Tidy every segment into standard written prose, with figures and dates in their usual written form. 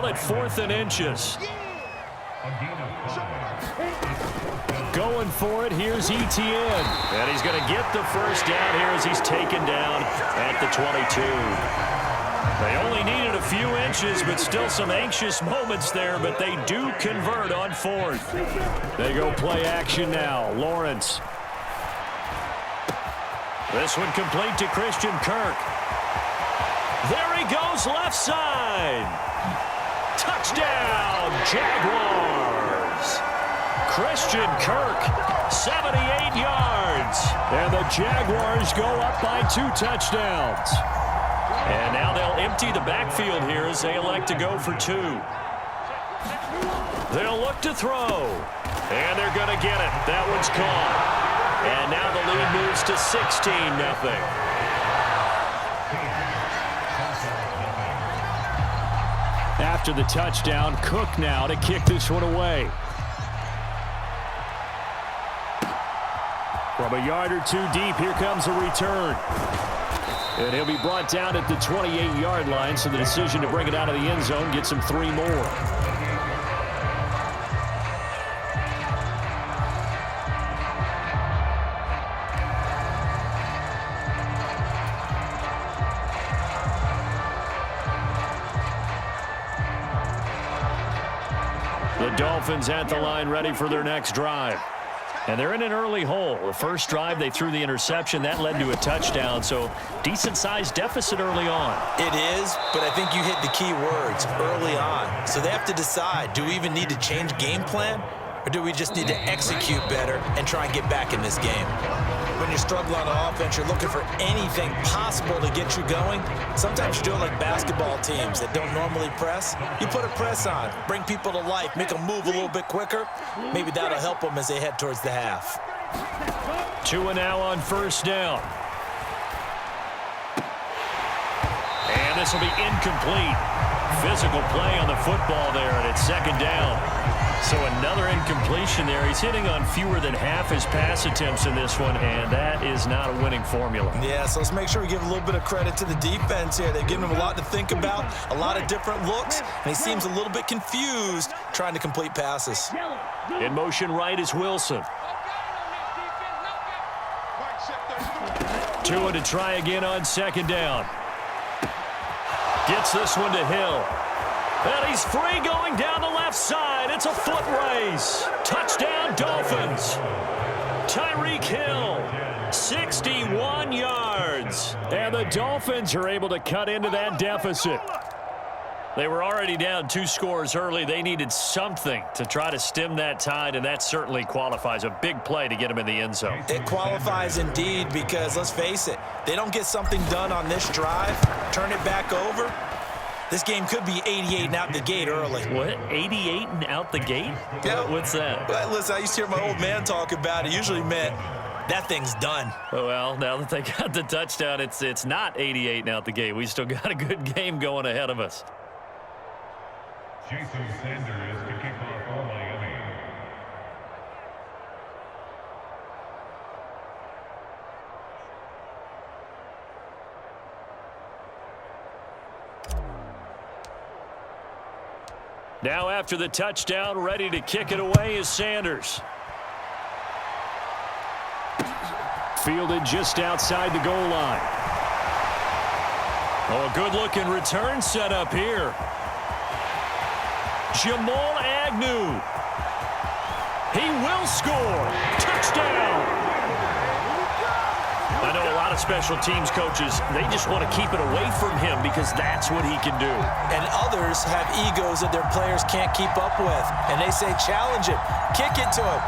call it 4th and inches. Going for it, here's Etienne. And he's going to get the first down here as he's taken down at the 22. They only needed a few inches, but still some anxious moments there, but they do convert on 4th. They go play action now. Lawrence. This one complete to Christian Kirk. There he goes, left side. Touchdown, Jaguars. Christian Kirk, 78 yards. And the Jaguars go up by 2 touchdowns. And now they'll empty the backfield here as they elect to go for 2. They'll look to throw. And they're going to get it. That one's caught. And now the lead moves to 16-0. After the touchdown, Cook now to kick this one away. From a yard or 2 deep, here comes a return. And he'll be brought down at the 28-yard line, so the decision to bring it out of the end zone gets him 3 more. The Dolphins at the line ready for their next drive. And they're in an early hole. The first drive, they threw the interception. That led to a touchdown, so decent-sized deficit early on. It is, but I think you hit the key words, early on. So they have to decide, do we even need to change game plan, or do we just need to execute better and try and get back in this game? When you're struggling on offense, you're looking for anything possible to get you going. Sometimes you do it like basketball teams that don't normally press. You put a press on, bring people to life, make them move a little bit quicker. Maybe that'll help them as they head towards the half. 2 now on first down. And this will be incomplete. Physical play on the football there, and it's second down. So another incompletion there. He's hitting on fewer than half his pass attempts in this one, and that is not a winning formula. Yeah, so let's make sure we give a little bit of credit to the defense here. They've given him a lot to think about, a lot of different looks, and he seems a little bit confused trying to complete passes. In motion right is Wilson. Tua to try again on second down. Gets this one to Hill. And he's free going down the left side. It's a foot race. Touchdown, Dolphins. Tyreek Hill, 61 yards. And the Dolphins are able to cut into that deficit. They were already down 2 scores early. They needed something to try to stem that tide, and that certainly qualifies. A big play to get them in the end zone. It qualifies indeed because, let's face it, they don't get something done on this drive, turn it back over, this game could be 88 and out the gate early. What? 88 and out the gate? Yeah. What's that? Well, listen, I used to hear my old man talk about it. Usually meant that thing's done. Well, now that they got the touchdown, it's not 88 and out the gate. We still got a good game going ahead of us. Jason Sanders to kick off for Miami. Now after the touchdown, ready to kick it away is Sanders. Fielded just outside the goal line. Oh, a good-looking return set up here. Jamal Agnew. He will score. Touchdown. I know a lot of special teams coaches, they just want to keep it away from him because that's what he can do. And others have egos that their players can't keep up with. And they say, challenge it. Kick it to him.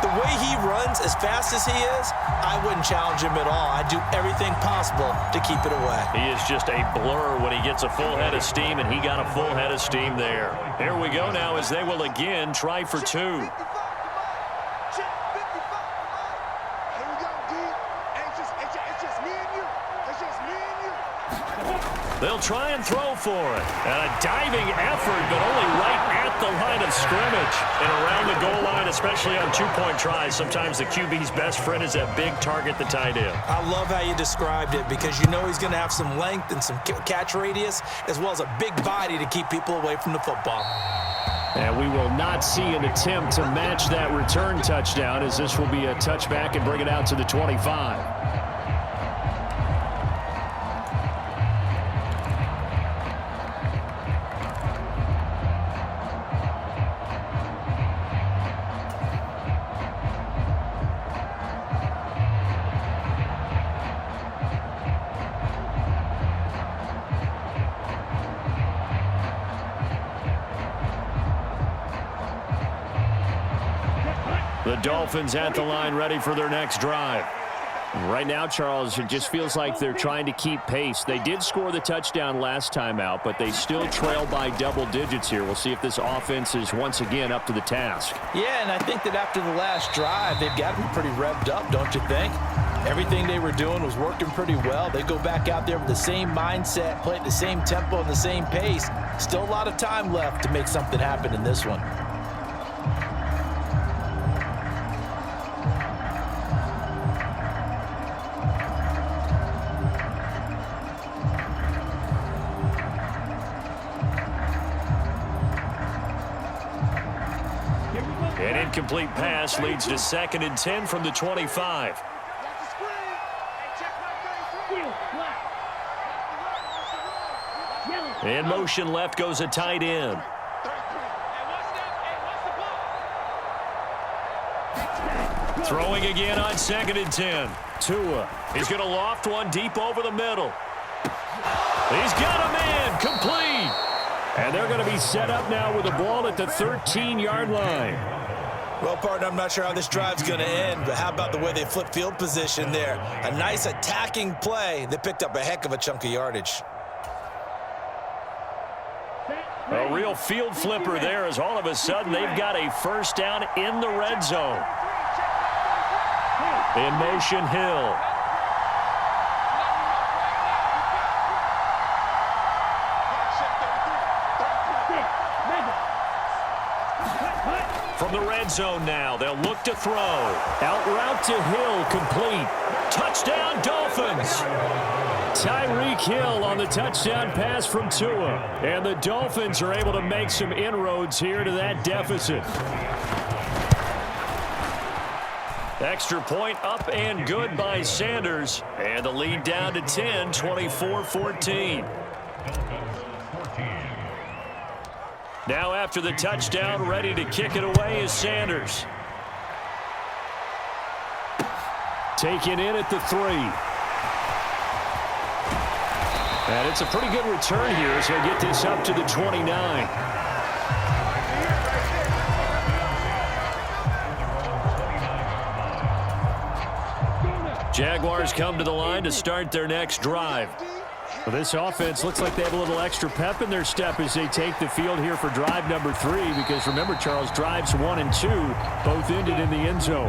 The way he runs as fast as he is, I wouldn't challenge him at all. I'd do everything possible to keep it away. He is just a blur when he gets a full head of steam, and he got a full head of steam there. Here we go now as they will again try for 2. They'll try and throw for it. And a diving effort, but only right at the line of scrimmage. coverage. And around the goal line, especially on two-point tries, sometimes the QB's best friend is that big target, the tight end. I love how you described it because you know he's going to have some length and some catch radius as well as a big body to keep people away from the football. And we will not see an attempt to match that return touchdown, as this will be a touchback and bring it out to the 25. The Dolphins at the line, ready for their next drive. Right now, Charles, it just feels like they're trying to keep pace. They did score the touchdown last time out, but they still trail by double digits here. We'll see if this offense is once again up to the task. Yeah, and I think that after the last drive, they've got to be pretty revved up, don't you think? Everything they were doing was working pretty well. They go back out there with the same mindset, play at the same tempo and the same pace. Still a lot of time left to make something happen in this one. An incomplete pass leads to 2nd and 10 from the 25. In motion left goes a tight end. Throwing again on 2nd and 10. Tua. He's going to loft one deep over the middle. He's got a man. Complete. And they're going to be set up now with the ball at the 13-yard line. Well, partner, I'm not sure how this drive's going to end, but how about the way they flip field position there? A nice attacking play. They picked up a heck of a chunk of yardage. A real field flipper there, as all of a sudden they've got a first down in the red zone. In motion, Hill. From the red zone now, they'll look to throw. Out route to Hill, complete. Touchdown, Dolphins. Tyreek Hill on the touchdown pass from Tua. And the Dolphins are able to make some inroads here to that deficit. Extra point up and good by Sanders. And the lead down to 10, 24-14. Now after the touchdown, ready to kick it away is Sanders. Taken in at the 3. And it's a pretty good return here as he'll get this up to the 29. Jaguars come to the line to start their next drive. Well, this offense looks like they have a little extra pep in their step as they take the field here for drive number 3, because remember, Charles, drives 1 and 2 both ended in the end zone.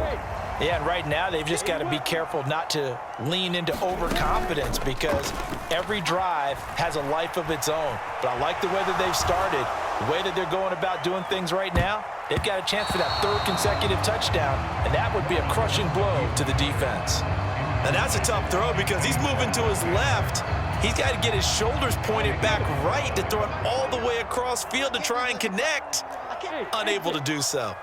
Yeah, and right now they've just got to be careful not to lean into overconfidence, because every drive has a life of its own. But I like the way that they've started, the way that they're going about doing things right now. They've got a chance for that 3rd consecutive touchdown, and that would be a crushing blow to the defense. And that's a tough throw because he's moving to his left. He's got to get his shoulders pointed back right to throw it all the way across field to try and connect. Unable to do so.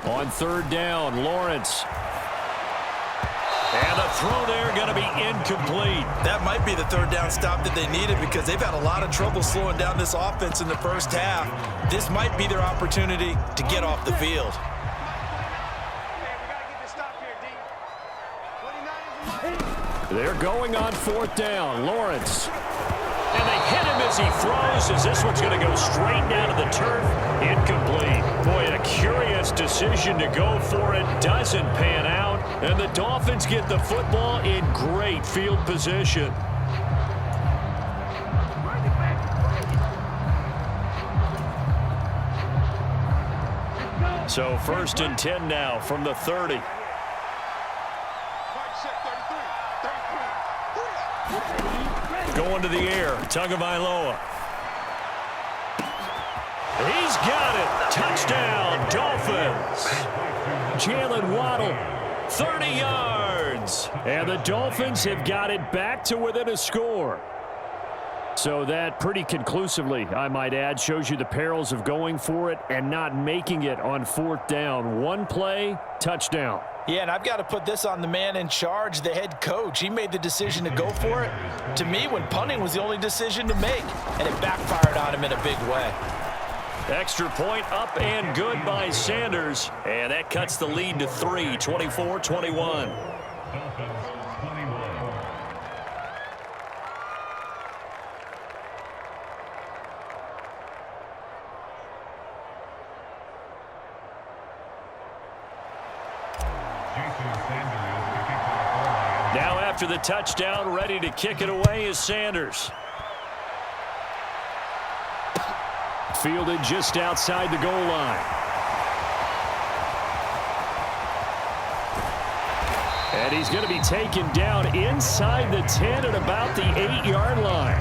On 3rd down, Lawrence. And the throw there going to be incomplete. That might be the 3rd down stop that they needed, because they've had a lot of trouble slowing down this offense in the first half. This might be their opportunity to get off the field. They're going on 4th down. Lawrence. And they hit him as he throws, as this one's going to go straight down to the turf. Incomplete. Boy, a curious decision to go for it. Doesn't pan out. And the Dolphins get the football in great field position. So 1st and 10 now from the 30. Going to the air, Tagovailoa. He's got it. Touchdown, Dolphins. Jalen Waddle, 30 yards. And the Dolphins have got it back to within a score. So that pretty conclusively, I might add, shows you the perils of going for it and not making it on fourth down. One play, touchdown. Yeah, and I've got to put this on the man in charge, the head coach. He made the decision to go for it. To me, when punting was the only decision to make, and it backfired on him in a big way. Extra point up and good by Sanders. And that cuts the lead to 3, 24-21. Now after the touchdown, ready to kick it away is Sanders. Fielded just outside the goal line. And he's going to be taken down inside the 10 at about the 8-yard line.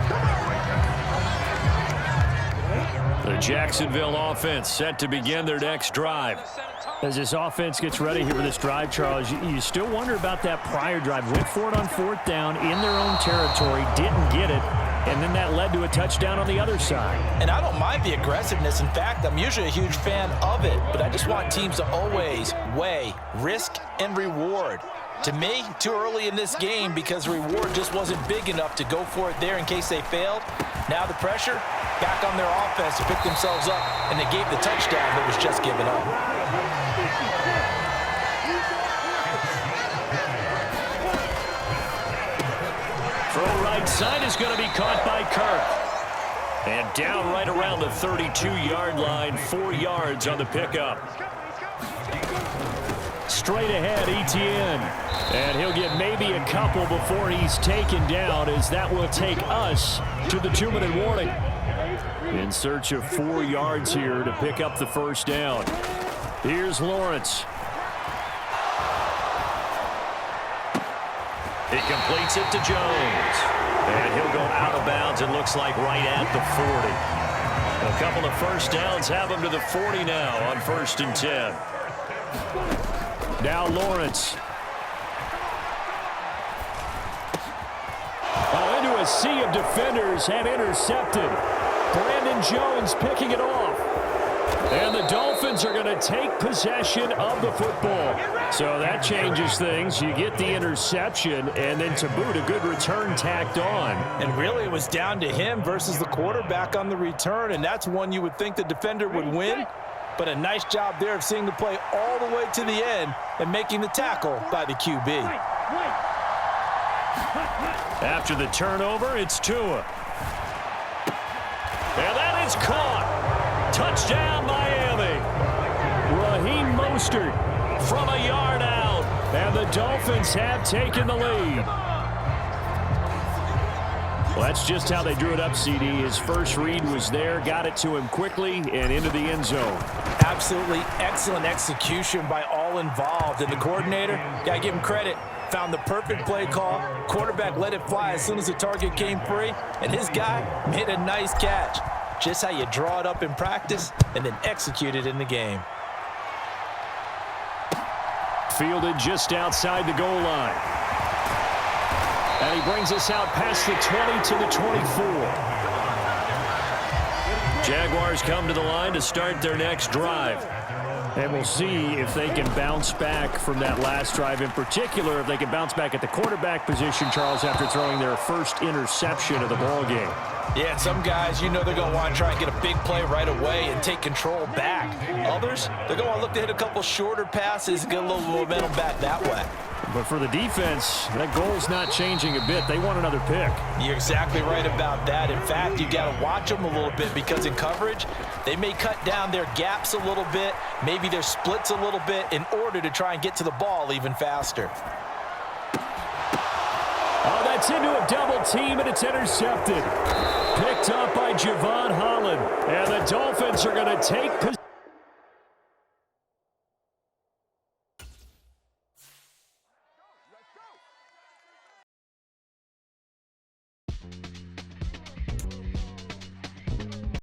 The Jacksonville offense set to begin their next drive. As this offense gets ready here for this drive, Charles, you still wonder about that prior drive. Went for it on fourth down in their own territory, didn't get it, and then that led to a touchdown on the other side. And I don't mind the aggressiveness. In fact, I'm usually a huge fan of it, but I just want teams to always weigh risk and reward. To me, too early in this game because the reward just wasn't big enough to go for it there in case they failed. Now the pressure back on their offense to pick themselves up, and they gave the touchdown that was just given up. Throw right side is going to be caught by Kirk. And down right around the 32-yard line, 4 yards on the pickup. Straight ahead, Etienne. And he'll get maybe a couple before he's taken down, as that will take us to the 2-minute warning. In search of 4 yards here to pick up the first down. Here's Lawrence. He completes it to Jones. And he'll go out of bounds, it looks like, right at the 40. A couple of first downs have him to the 40 now on 1st and 10. Now Lawrence. Oh, into a sea of defenders and intercepted. Brandon Jones picking it off. And the Dolphins are going to take possession of the football. So that changes things. You get the interception, and then to boot, a good return tacked on. And really, it was down to him versus the quarterback on the return, and that's one you would think the defender would win. But a nice job there of seeing the play all the way to the end and making the tackle by the QB. After the turnover, it's Tua. And that is caught. Touchdown, Miami. Raheem Mostert from a yard out. And the Dolphins have taken the lead. Well, that's just how they drew it up, CD. His first read was there, got it to him quickly, and into the end zone. Absolutely excellent execution by all involved. And the coordinator, got to give him credit, found the perfect play call. Quarterback let it fly as soon as the target came free, and his guy made a nice catch. Just how you draw it up in practice and then execute it in the game. Fielded just outside the goal line. And he brings us out past the 20 to the 24. Jaguars come to the line to start their next drive. And we'll see if they can bounce back from that last drive. In particular, if they can bounce back at the quarterback position, Charles, after throwing their first interception of the ball game. Yeah, some guys, you know they're going to want to try and get a big play right away and take control back. Others, they're going to look to hit a couple shorter passes and get a little momentum back that way. But for the defense, that goal's not changing a bit. They want another pick. You're exactly right about that. In fact, you got to watch them a little bit because in coverage, they may cut down their gaps a little bit, maybe their splits a little bit in order to try and get to the ball even faster. Oh, that's into a double team, and it's intercepted. Picked up by Javon Holland. And the Dolphins are going to take possession.